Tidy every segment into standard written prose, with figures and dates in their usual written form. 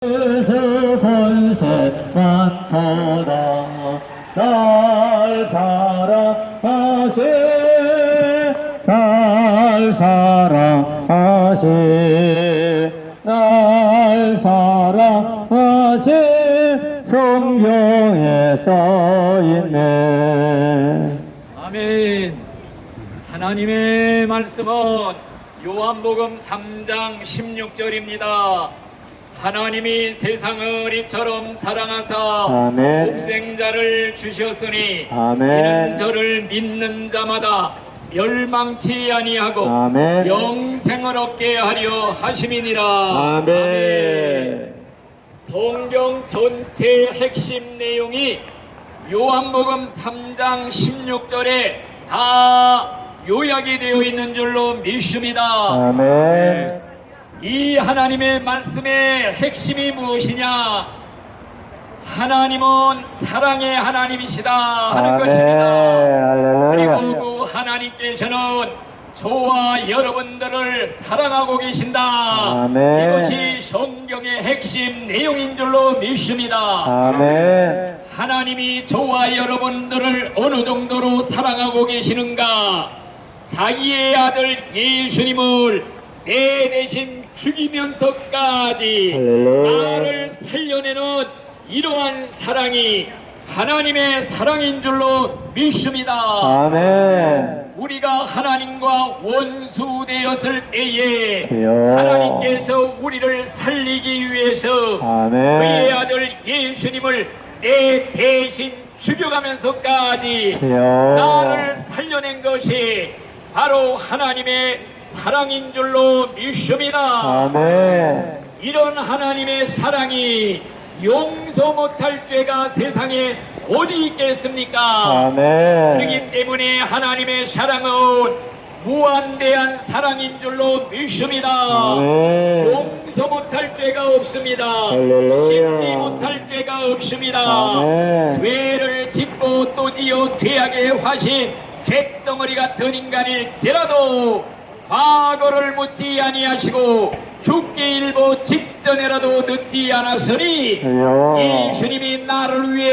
본세 맡아라 날 사랑하세 날 사랑하세 날 사랑하세 성경에 써있네. 아멘. 하나님의 말씀은 요한복음 3장 16절입니다. 하나님이 세상을 이처럼 사랑하사 아멘. 독생자를 주셨으니 아멘. 이는 저를 믿는 자마다 멸망치 아니하고 아멘. 영생을 얻게 하려 하심이니라. 아멘. 성경 전체 핵심 내용이 요한복음 3장 16절에 다 요약이 되어 있는 줄로 믿습니다. 아멘. 이 하나님의 말씀의 핵심이 무엇이냐? 하나님은 사랑의 하나님이시다 하는 것입니다. 그리고 할렐루야. 그 하나님께서는 저와 여러분들을 사랑하고 계신다. 아멘. 이것이 성경의 핵심 내용인 줄로 믿습니다. 아멘. 하나님이 저와 여러분들을 어느 정도로 사랑하고 계시는가? 자기의 아들 예수님을 내 대신 죽이면서까지 할렐루야. 나를 살려내는 이러한 사랑이 하나님의 사랑인 줄로 믿습니다. 아멘. 우리가 하나님과 원수 되었을 때에 주여. 하나님께서 우리를 살리기 위해서 아멘. 그의 아들 예수님을 내 대신 죽여가면서까지 주여. 나를 살려낸 것이 바로 하나님의 사랑인 줄로 믿습니다. 아멘. 이런 하나님의 사랑이 용서 못할 죄가 세상에 어디 있겠습니까? 아멘. 그렇기 때문에 하나님의 사랑은 무한대한 사랑인 줄로 믿습니다. 아멘. 용서 못할 죄가 없습니다. 할렐루야. 씻지 못할 죄가 없습니다. 아멘. 죄를 짓고 또 지어 죄악의 화신 죄덩어리 같은 인간일지라도 과거를 묻지 아니하시고 죽기 일보 직전에라도 늦지 않았으니 주여. 예수님이 나를 위해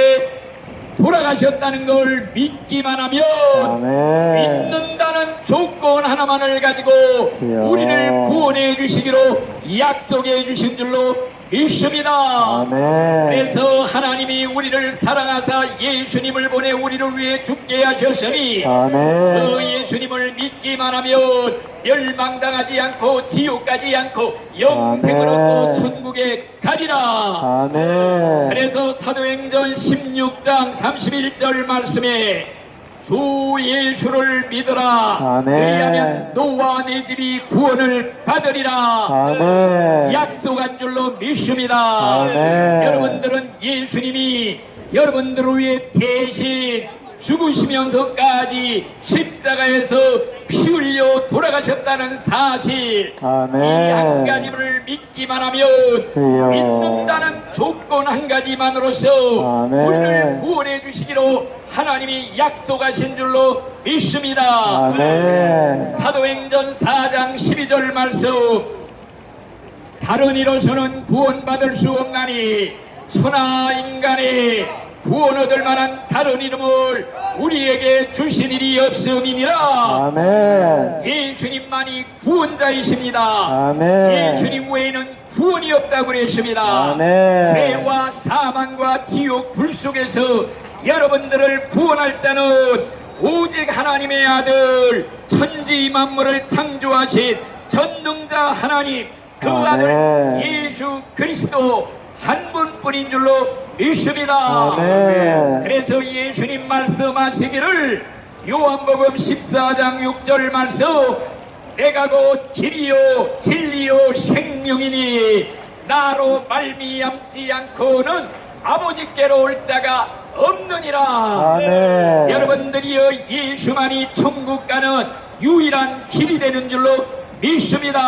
돌아가셨다는 걸 믿기만 하면 아멘. 믿는다는 조건 하나만을 가지고 주여. 우리를 구원해 주시기로 약속해 주신 줄로 믿습니다. 아멘. 그래서 하나님이 우리를 사랑하사 예수님을 보내 우리를 위해 죽게 하셨으니 아멘. 그 예수님을 믿기만 하면 멸망당하지 않고 지옥 가지 않고 영생을 아멘. 얻고 천국에 가리라. 아멘. 그래서 사도행전 16장 31절 말씀에 주 예수를 믿어라. 아멘. 그리하면 너와 내 집이 구원을 받으리라. 아멘. 약속한 줄로 믿습니다. 아멘. 여러분들은 예수님이 여러분들을 위해 대신 죽으시면서까지 십자가에서 피 흘려 돌아가셨다는 사실, 이 한 아멘. 가지를 믿기만 하면 주여. 믿는다는 조건 한 가지만으로서 아멘. 우리를 구원해 주시기로 하나님이 약속하신 줄로 믿습니다. 아멘. 사도행전 4장 12절 말씀, 다른 이로서는 구원받을 수 없나니 천하 인간의 구원 얻을 만한 다른 이름을 우리에게 주신 일이 없음이니라. 아멘. 예수님만이 구원자이십니다. 아멘. 예수님 외에는 구원이 없다고 그랬습니다. 아멘. 죄와 사망과 지옥 불 속에서 여러분들을 구원할 자는 오직 하나님의 아들 천지 만물을 창조하신 전능자 하나님, 그 아멘. 아들 예수 그리스도 한 분뿐인 줄로 믿습니다. 아멘. 그래서 예수님 말씀하시기를 요한복음 14장 6절 말씀, 내가 곧 길이요 진리요 생명이니 나로 말미암지 않고는 아버지께로 올 자가 없느니라. 아멘. 여러분들이여 예수만이 천국 가는 유일한 길이 되는 줄로 믿습니다.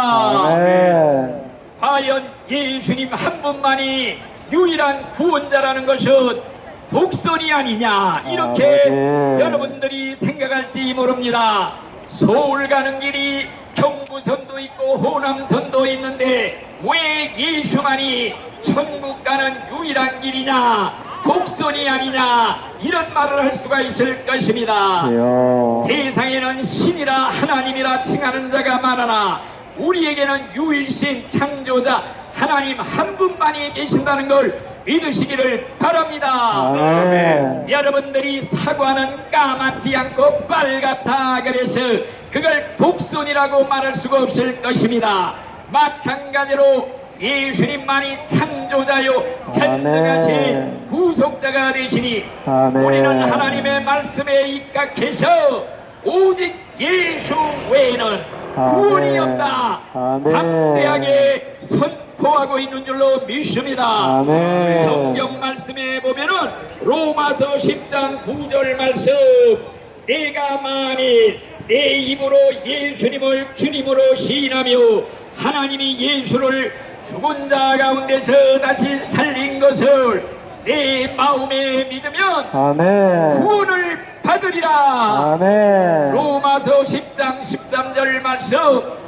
아멘. 과연 예수님 한 분만이 유일한 구원자라는 것은 독선이 아니냐, 이렇게 아멘. 여러분들이 생각할지 모릅니다. 서울 가는 길이 경부선도 있고 호남선도 있는데 왜 예수만이 천국 가는 유일한 길이냐, 독선이 아니냐, 이런 말을 할 수가 있을 것입니다. 주여. 세상에는 신이라 하나님이라 칭하는 자가 많으나 우리에게는 유일신 창조자 하나님 한 분만이 계신다는 걸 믿으시기를 바랍니다. 아멘. 여러분들이 사과는 까맣지 않고 빨갛다 그래서 그걸 독선이라고 말할 수가 없을 것입니다. 마찬가지로 예수님만이 창조자요 전능하신 구속자가 되시니 아멘. 우리는 하나님의 말씀에 입각해서 오직 예수 외에는 구원이 아멘. 없다 아멘. 담대하게 선포하고 있는 줄로 믿습니다. 아멘. 성경 말씀에 보면은 로마서 10장 9절 말씀, 내가 만일 내 입으로 예수님을 주님으로 시인하며 하나님이 예수를 죽은 자 가운데서 다시 살린 것을 내 마음에 믿으면 아멘. 구원을 받으리라. 아멘. 로마서 10장 13절 말씀,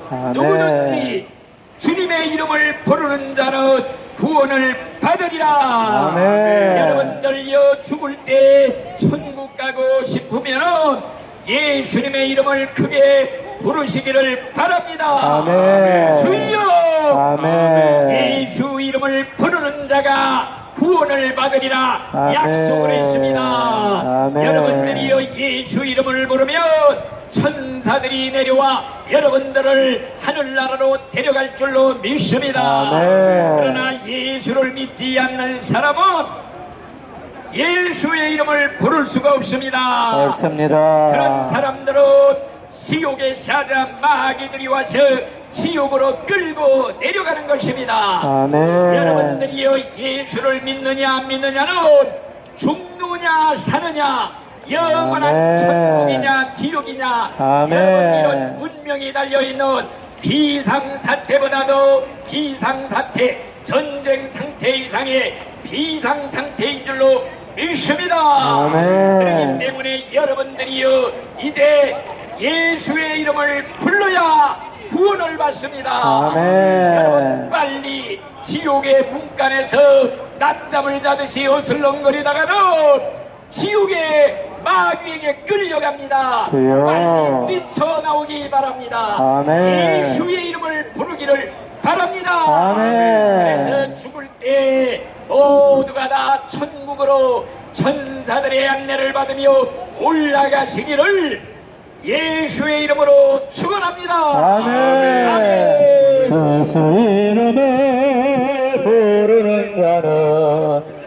아멘. 누구든지 주님의 이름을 부르는 자는 구원을 받으리라. 아멘. 여러분들여 죽을 때 천국 가고 싶으면 예수님의 이름을 크게 부르시기를 바랍니다. 아멘. 주여, 아멘. 예수 이름을 부르는 자가 구원을 받으리라 아멘. 약속을 했습니다. 아멘. 여러분들이여 예수 이름을 부르면 천사들이 내려와 여러분들을 하늘나라로 데려갈 줄로 믿습니다. 아멘. 그러나 예수를 믿지 않는 사람은 예수의 이름을 부를 수가 없습니다. 없습니다. 그런 사람들은 지옥의 사자 마귀들이 와서 지옥으로 끌고 내려가는 것입니다. 아멘. 여러분들이요 예수를 믿느냐 안 믿느냐는 죽느냐 사느냐, 영원한 아멘. 천국이냐 지옥이냐, 아멘. 여러분 이런 운명이 달려있는 비상사태보다도 비상사태, 전쟁 상태 이상의 비상상태인 줄로 믿습니다. 아멘. 그렇기 때문에 여러분들이요 이제 예수의 이름을 불러야 구원을 받습니다. 아멘. 여러분 빨리 지옥의 문간에서 낮잠을 자듯이 어슬렁거리다가는 지옥의 마귀에게 끌려갑니다. 주여. 빨리 뛰쳐나오기 바랍니다. 아멘. 예수의 이름을 부르기를 바랍니다. 아멘. 그래서 죽을 때 모두가 다 천국으로 천사들의 안내를 받으며 올라가시기를 예수의 이름으로 축원합니다. 아멘. 아멘. 예수 이름을 부르는 자는